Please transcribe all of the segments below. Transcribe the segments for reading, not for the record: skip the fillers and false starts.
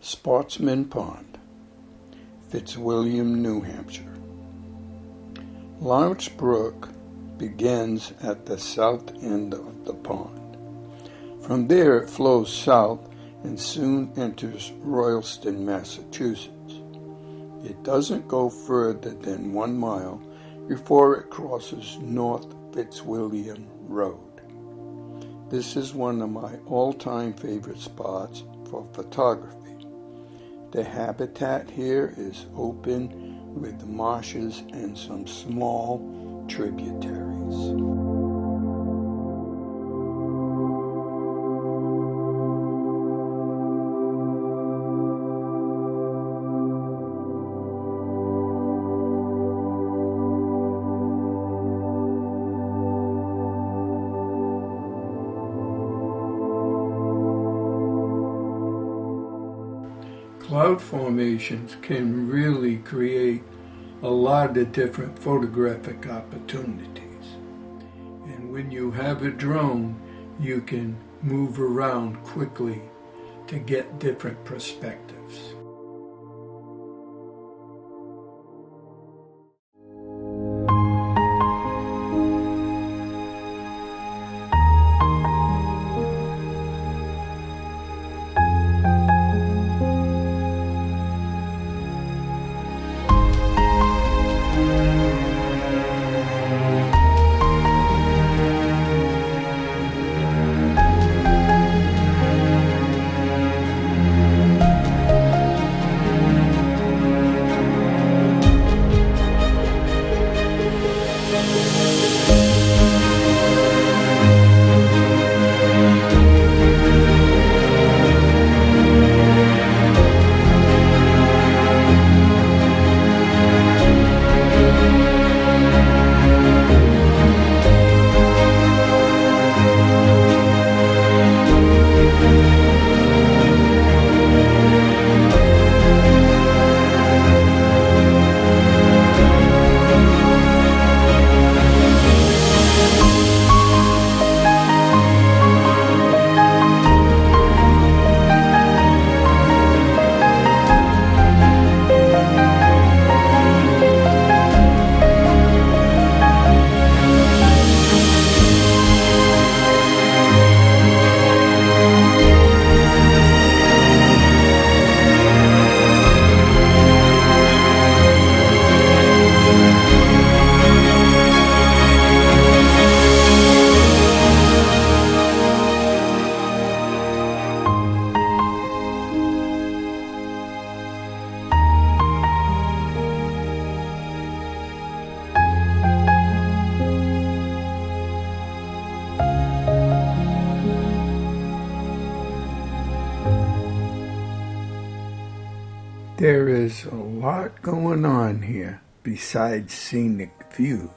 Sportsman Pond, Fitzwilliam, New Hampshire. Lawrence Brook begins at the south end of the pond. From there it flows south and soon enters Royalston, Massachusetts. It doesn't go further than 1 mile before it crosses North Fitzwilliam Road. This is one of my all-time favorite spots for photography. The habitat here is open with marshes and some small tributaries. Cloud formations can really create a lot of different photographic opportunities. And when you have a drone, you can move around quickly to get different perspectives. There is a lot going on here besides scenic views.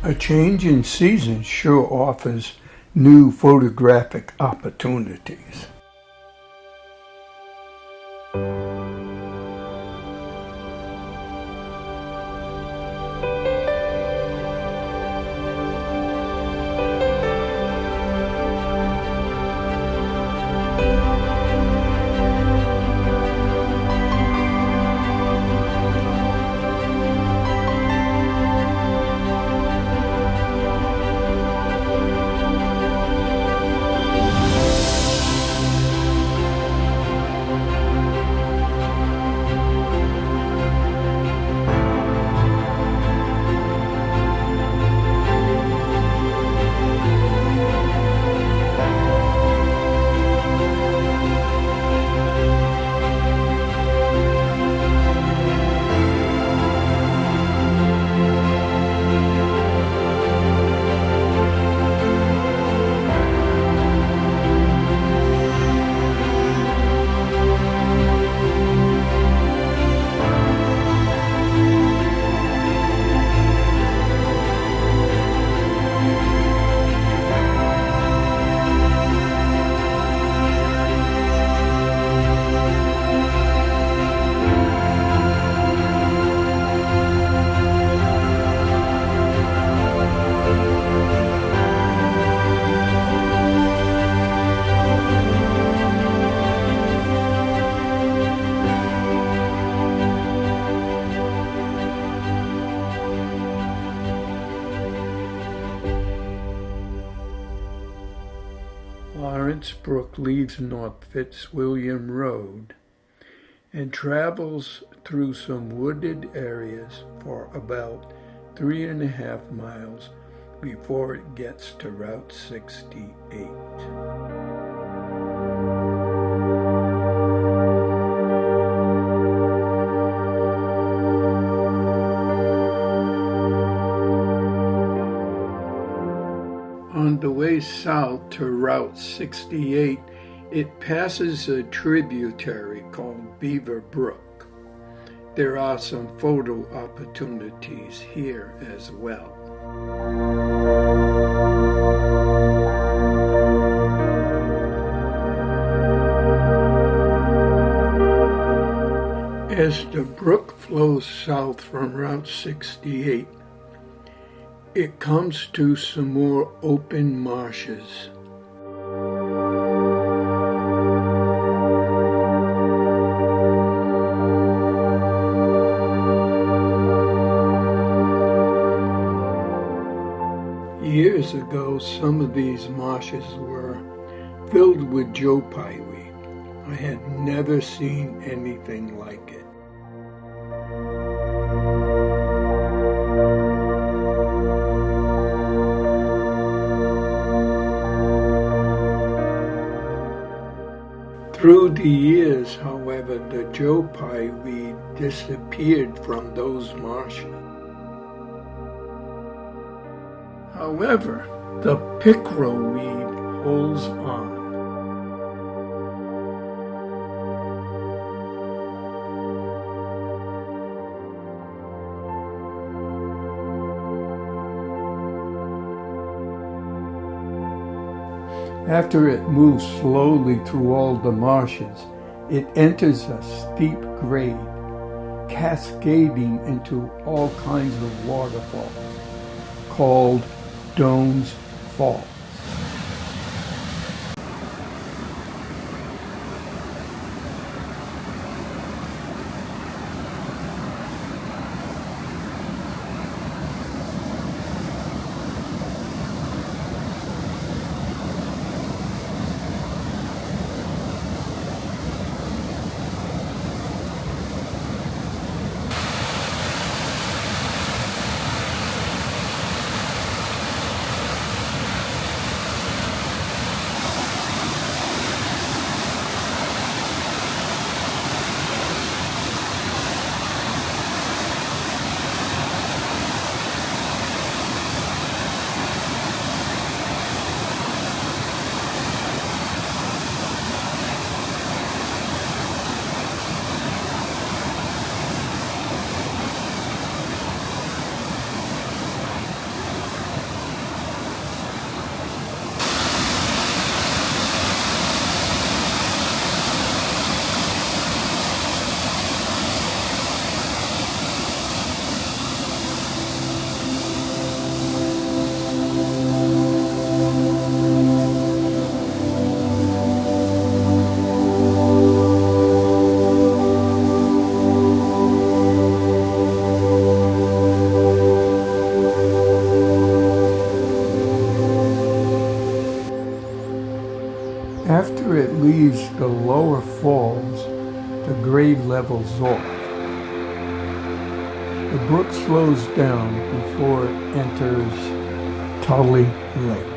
A change in season sure offers new photographic opportunities. Lawrence Brook leaves North Fitzwilliam Road and travels through some wooded areas for about 3.5 miles before it gets to Route 68. On the way south to Route 68, it passes a tributary called Beaver Brook. There are some photo opportunities here as well. As the brook flows south from Route 68, it comes to some more open marshes. Years ago, some of these marshes were filled with joe pye weed. I had never seen anything like it. Through the years, however, the joe pye weed disappeared from those marshes. However, the pickerel weed holds on. After it moves slowly through all the marshes, it enters a steep grade, cascading into all kinds of waterfalls, called Doane's Falls. After it leaves the lower falls, the grade levels off. The brook slows down before it enters Tully Lake.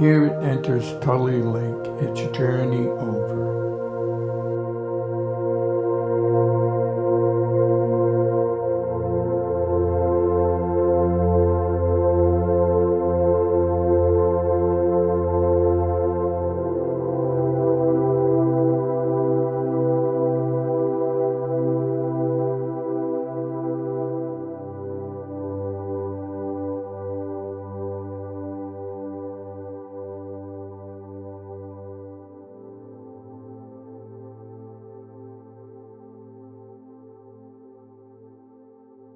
Here it enters Tully Lake, its journey over.